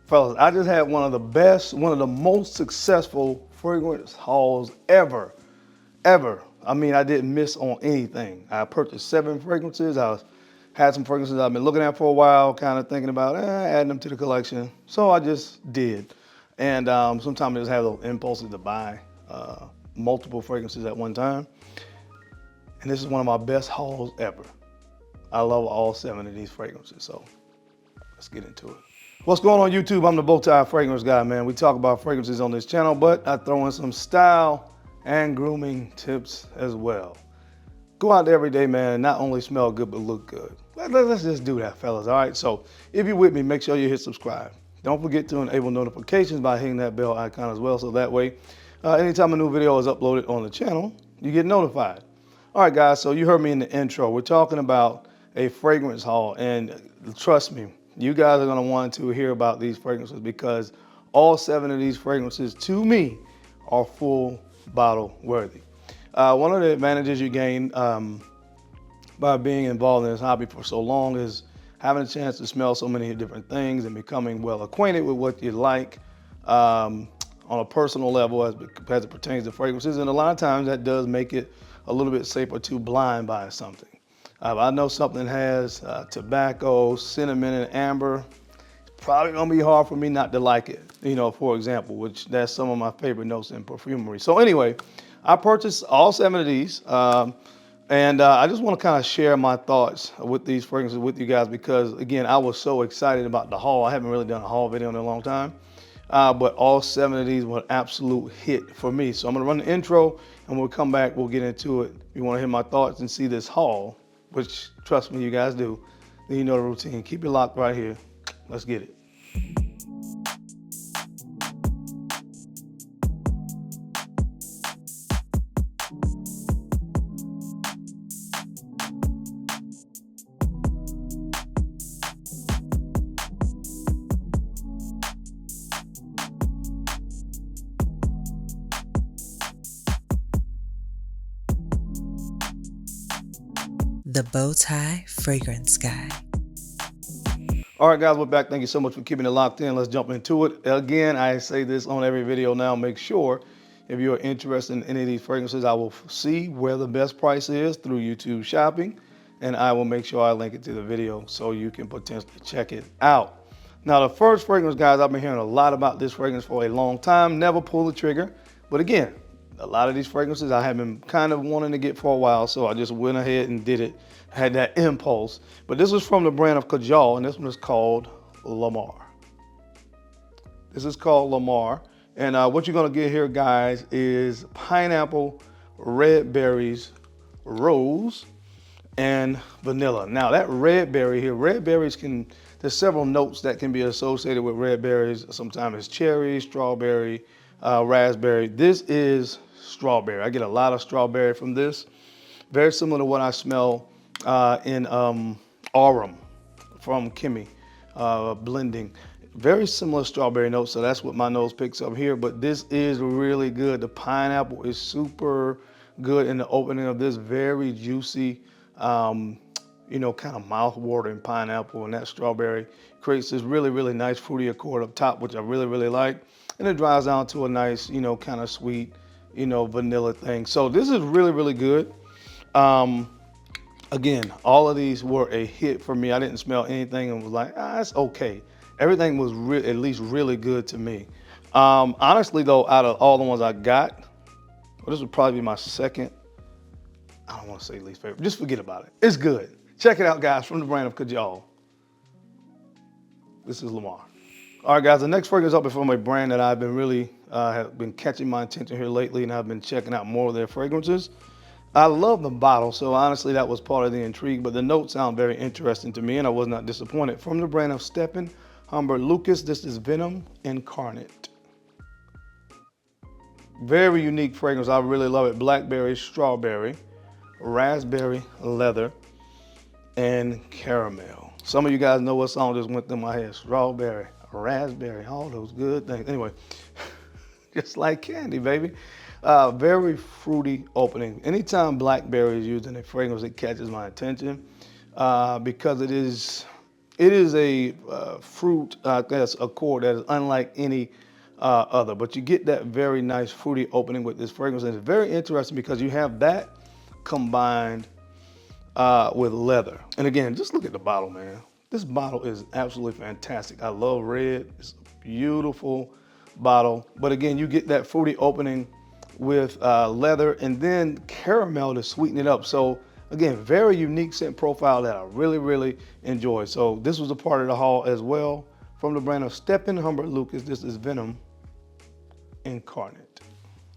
Fellas, I just had one of the best, one of the most successful fragrance hauls ever. I mean, I didn't miss on anything. I purchased 7 fragrances. Had some fragrances I've been looking at for a while, kind of thinking about adding them to the collection. So I just did. And sometimes I just have those impulses to buy multiple fragrances at one time. And this is one of my best hauls ever. I love all 7 of these fragrances, so let's get into it. What's going on YouTube? I'm the BowTie fragrance guy, man. We talk about fragrances on this channel, but I throw in some style and grooming tips as well. Go out there every day, man, and not only smell good, but look good. Let's just do that, fellas, all right? So if you're with me, make sure you hit subscribe. Don't forget to enable notifications by hitting that bell icon as well, so that way, anytime a new video is uploaded on the channel, you get notified. All right, guys, so you heard me in the intro. We're talking about a fragrance haul, and trust me, you guys are gonna want to hear about these fragrances because all 7 of these fragrances, to me, are full bottle worthy. One of the advantages you gain by being involved in this hobby for so long is having a chance to smell so many different things and becoming well acquainted with what you like on a personal level as it pertains to fragrances. And a lot of times that does make it a little bit safer to blind buy something. I know something has tobacco, cinnamon, and amber. It's probably gonna be hard for me not to like it, you know, for example, which that's some of my favorite notes in perfumery. So anyway, I purchased all 7 of these, and I just wanna kinda share my thoughts with these fragrances with you guys because, again, I was so excited about the haul. I haven't really done a haul video in a long time, but all 7 of these were an absolute hit for me. So I'm gonna run the intro, and we'll come back, we'll get into it. If you wanna hear my thoughts and see this haul, which, trust me, you guys do, then you know the routine. Keep it locked right here. Let's get it. The BowTie Fragrance Guy. All right, guys, we're back. Thank you so much for keeping it locked in. Let's jump into it. Again, I say this on every video now. Make sure if you're interested in any of these fragrances, I will see where the best price is through YouTube shopping, and I will make sure I link it to the video so you can potentially check it out. Now, the first fragrance, guys, I've been hearing a lot about this fragrance for a long time. Never pulled the trigger, but again, a lot of these fragrances I have been kind of wanting to get for a while, so I just went ahead and did it. Had that impulse. But this is from the brand of Acqu Di Gio, and this one is called Lamar. This is called Lamar. And what you're gonna get here, guys, is pineapple, red berries, rose, and vanilla. Now that red berry here, red berries there's several notes that can be associated with red berries. Sometimes it's cherry, strawberry, raspberry. This is strawberry. I get a lot of strawberry from this. Very similar to what I smell in Aurum from Kimmy blending. Very similar strawberry notes, so that's what my nose picks up here, but this is really good. The pineapple is super good in the opening of this, very juicy, you know, kind of mouth-watering pineapple, and that strawberry creates this really, really nice fruity accord up top, which I really, really like. And it dries down to a nice, you know, kind of sweet, you know, vanilla thing. So this is really, really good. Again, all of these were a hit for me. I didn't smell anything and was like, that's okay. Everything was at least really good to me. Honestly though, out of all the ones I got, well, this would probably be my second, I don't want to say least favorite, just forget about it. It's good. Check it out, guys, from the brand of Acqu Di Gio. This is Lamar. All right, guys, the next fragrance up is from a brand that I've been really, have been catching my attention here lately, and I've been checking out more of their fragrances. I love the bottle, so honestly, that was part of the intrigue, but the notes sound very interesting to me, and I was not disappointed. From the brand of Steppen Humber Lucas, this is Venom Incarnate. Very unique fragrance. I really love it. Blackberry, strawberry, raspberry, leather, and caramel. Some of you guys know what song just went through my head. Strawberry, raspberry, all those good things. Anyway, just like candy, baby. Very fruity opening. Anytime blackberry is used in a fragrance, it catches my attention because it is It is a fruit, I guess, accord that is unlike any other. But you get that very nice fruity opening with this fragrance. And it's very interesting because you have that combined with leather. And again, just look at the bottle, man. This bottle is absolutely fantastic. I love red. It's a beautiful bottle. But again, you get that fruity opening with leather and then caramel to sweeten it up. So again, very unique scent profile that I really, really enjoy. So this was a part of the haul as well. From the brand of Steppen Humber Lucas, this is Venom Incarnate.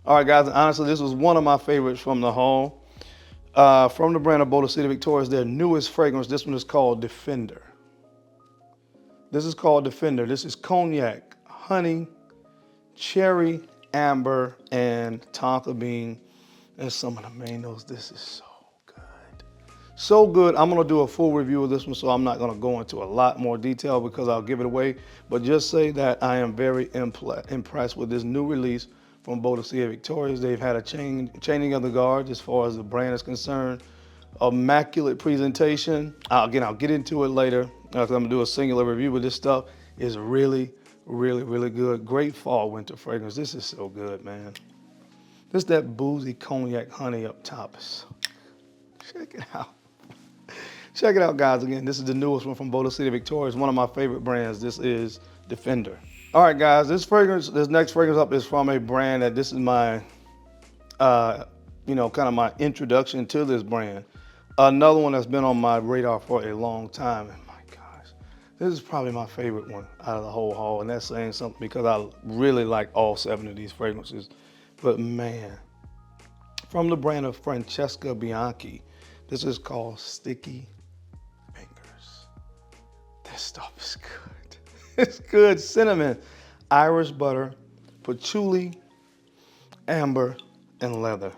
All right, guys, honestly, this was one of my favorites from the haul. From the brand of BowTie Victoria's, their newest fragrance. This one is called Defender. This is called Defender. This is cognac, honey, cherry, amber, and tonka bean, and some of the main notes. This is so good. So good. I'm gonna do a full review of this one, so I'm not gonna go into a lot more detail because I'll give it away, but just say that I am very impressed with this new release from BowTie Victoria's. They've had a chaining of the guards as far as the brand is concerned. Immaculate presentation. I'll get into it later because I'm gonna do a singular review, but this stuff is really, really, really good. Great fall winter fragrance. This is so good, man. This that boozy cognac honey up top. Check it out. Check it out, guys. Again, this is the newest one from BowTie Victoria's, one of my favorite brands. This is Defender. All right, guys, this next fragrance up is from a brand that this is my, kind of my introduction to this brand. Another one that's been on my radar for a long time. And my gosh, this is probably my favorite one out of the whole haul. And that's saying something because I really like all 7 of these fragrances. But man, from the brand of Francesca Bianchi, this is called Sticky Fingers. This stuff is good. It's good. Cinnamon, Irish butter, patchouli, amber, and leather.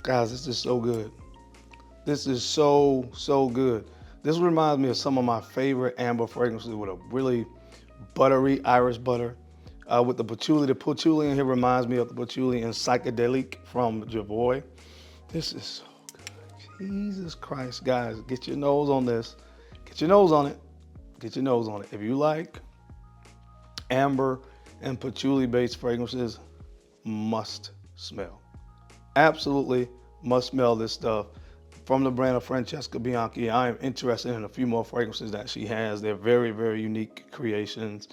Guys, this is so good. This is so, so good. This reminds me of some of my favorite amber fragrances with a really buttery Irish butter. With the patchouli. The patchouli in here reminds me of the patchouli in Psychedelic from Javoy. This is so good. Jesus Christ, guys, get your nose on this. Get your nose on it. Get your nose on it. If you like amber and patchouli-based fragrances, must smell. Absolutely must smell this stuff from the brand of Francesca Bianchi. I am interested in a few more fragrances that she has. They're very, very unique creations.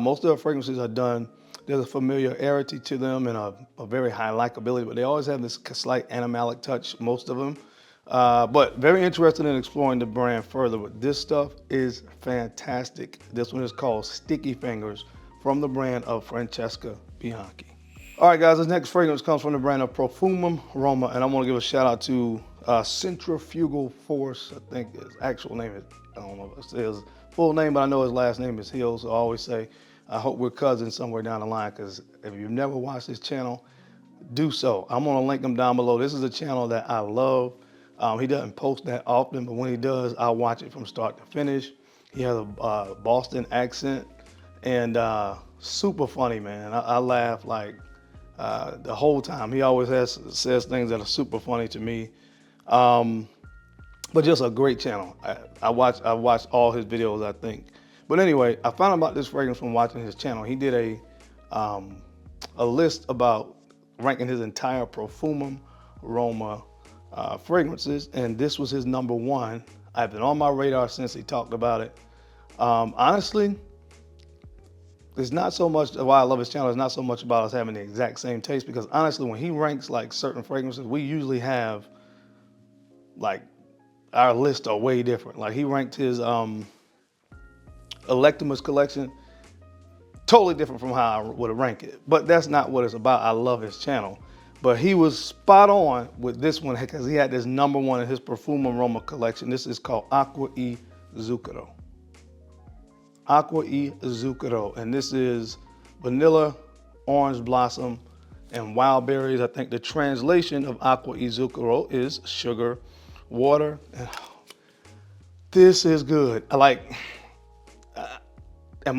Most of her fragrances are done, there's a familiarity to them and a very high likability, but they always have this slight animalic touch, most of them. But very interested in exploring the brand further. But this stuff is fantastic. This one is called Sticky Fingers from the brand of Francesca Bianchi. All right, guys, this next fragrance comes from the brand of Parfums Aroma, and I want to give a shout out to Centrifugal Force. I think his actual name is, I don't know if it's his full name, but I know his last name is Hill, so I always say, I hope we're cousins somewhere down the line, because if you've never watched his channel, do so. I'm gonna link him down below. This is a channel that I love. He doesn't post that often, but when he does, I'll watch it from start to finish. He has a Boston accent and super funny, man. I laugh like the whole time. He always says things that are super funny to me. But just a great channel. I watched all his videos, I think. But anyway, I found out about this fragrance from watching his channel. He did a list about ranking his entire Parfums Aroma fragrances, and this was his #1. I've been on my radar since he talked about it. Honestly, it's not so much why I love his channel. It's not so much about us having the exact same taste, because honestly, when he ranks like certain fragrances, we usually have like our lists are way different. Like he ranked his Electimus collection totally different from how I would rank it. But that's not what it's about. I love his channel. But he was spot on with this one because he had this #1 in his Parfums Aroma collection. This is called Aqua Ezukaro. Aqua Ezukaro, and this is vanilla, orange blossom, and wild berries. I think the translation of Aqua Ezukaro is sugar, water. And this is good. Am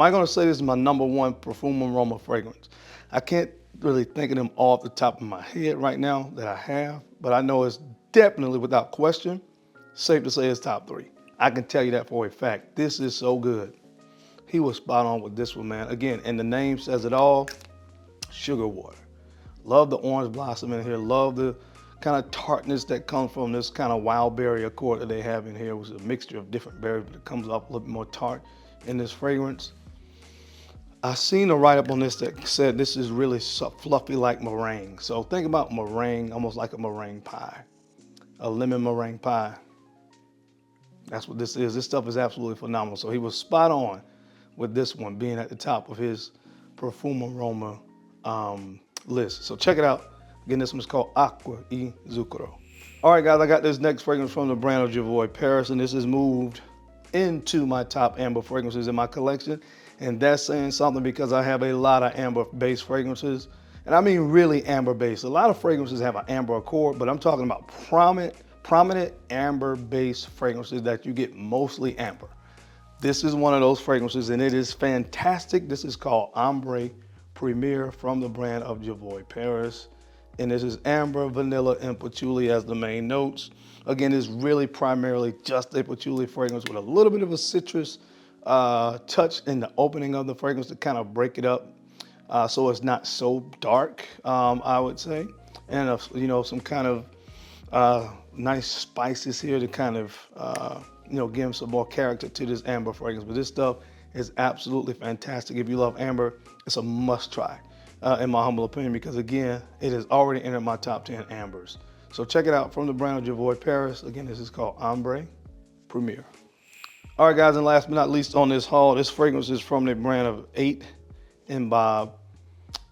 I gonna say this is my #1 Parfums Aroma fragrance? I can't really thinking them off the top of my head right now that I have, but I know it's definitely, without question, safe to say it's top 3. I can tell you that for a fact. This is so good. He was spot on with this one, man. Again, and the name says it all, sugar water. Love the orange blossom in here. Love the kind of tartness that comes from this kind of wild berry accord that they have in here, which is a mixture of different berries, but it comes off a little bit more tart in this fragrance. I seen a write-up on this that said this is really fluffy like meringue. So think about meringue, almost like a meringue pie, a lemon meringue pie. That's what this is. This stuff is absolutely phenomenal. So he was spot on with this one being at the top of his perfume aroma list. So check it out. Again, this one's called Aqua Ezukaro. All right, guys, I got this next fragrance from the brand of Givenchy Paris, and this has moved into my top amber fragrances in my collection. And that's saying something because I have a lot of amber-based fragrances. And I mean really amber-based. A lot of fragrances have an amber accord, but I'm talking about prominent amber-based fragrances that you get mostly amber. This is one of those fragrances, and it is fantastic. This is called Ombre Premere from the brand of Givenchy Paris. And this is amber, vanilla, and patchouli as the main notes. Again, it's really primarily just a patchouli fragrance with a little bit of a citrus touch in the opening of the fragrance to kind of break it up so it's not so dark, I would say. And, you know, some kind of nice spices here to kind of, you know, give them some more character to this amber fragrance. But this stuff is absolutely fantastic. If you love amber, it's a must try, in my humble opinion, because again, it has already entered my top 10 ambers. So check it out from the brand of Givenchy Paris. Again, this is called Ombre Premere. All right, guys, and last but not least on this haul, this fragrance is from the brand of eight&Bob.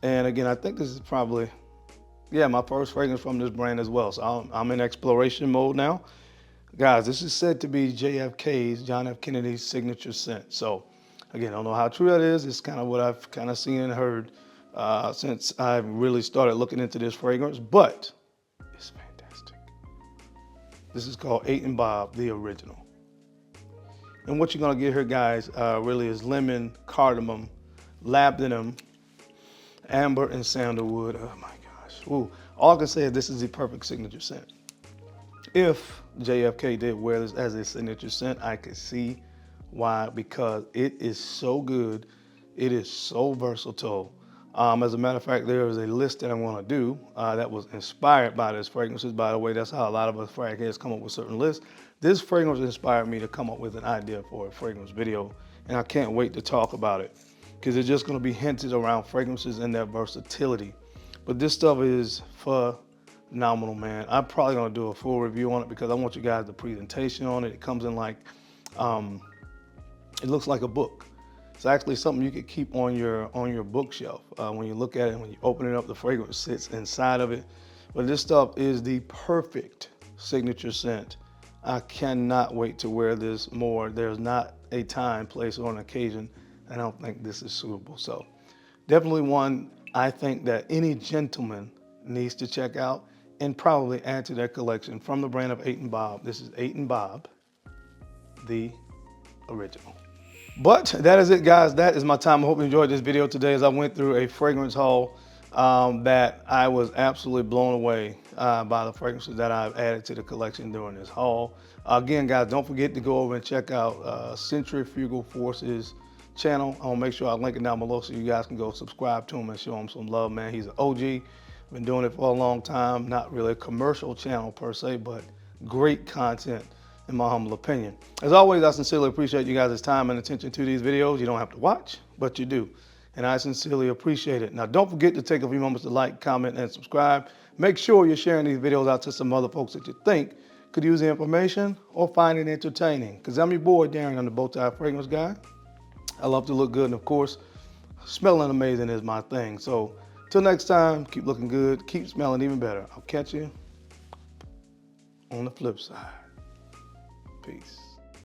And again, I think this is probably, yeah, my first fragrance from this brand as well. So I'm in exploration mode now. Guys, this is said to be JFK's, John F. Kennedy's signature scent. So again, I don't know how true that is. It's kind of what I've kind of seen and heard since I've really started looking into this fragrance, but it's fantastic. This is called eight&Bob, the original. And what you're gonna get here, guys, really is lemon, cardamom, labdanum, amber, and sandalwood. Oh my gosh. Ooh. All I can say is this is the perfect signature scent. If JFK did wear this as a signature scent, I could see why, because it is so good. It is so versatile. As a matter of fact, there is a list that I'm gonna do that was inspired by this fragrances. By the way, that's how a lot of us frag heads come up with certain lists. This fragrance inspired me to come up with an idea for a fragrance video, and I can't wait to talk about it because it's just gonna be hinted around fragrances and their versatility. But this stuff is phenomenal, man. I'm probably gonna do a full review on it because I want you guys the presentation on it. It comes in like, it looks like a book. It's actually something you could keep on your bookshelf. When you look at it, when you open it up, the fragrance sits inside of it. But this stuff is the perfect signature scent. I cannot wait to wear this more. There's not a time, place, or an occasion I don't think this is suitable. So definitely one I think that any gentleman needs to check out and probably add to their collection from the brand of eight&Bob. This is eight&Bob, the original. But that is it, guys. That is my time. I hope you enjoyed this video today as I went through a fragrance haul that I was absolutely blown away by the fragrances that I've added to the collection during this haul. Again, guys, don't forget to go over and check out Centrifugal Force's channel. I'll make sure I link it down below so you guys can go subscribe to him and show him some love, man. He's an OG. Been doing it for a long time. Not really a commercial channel per se, but great content in my humble opinion. As always, I sincerely appreciate you guys' time and attention to these videos. You don't have to watch, but you do. And I sincerely appreciate it. Now, don't forget to take a few moments to like, comment, and subscribe. Make sure you're sharing these videos out to some other folks that you think could use the information or find it entertaining. Because I'm your boy, Darren. I'm the BowTie Fragrance Guy. I love to look good, and of course, smelling amazing is my thing. So, till next time, keep looking good, keep smelling even better. I'll catch you on the flip side. Peace.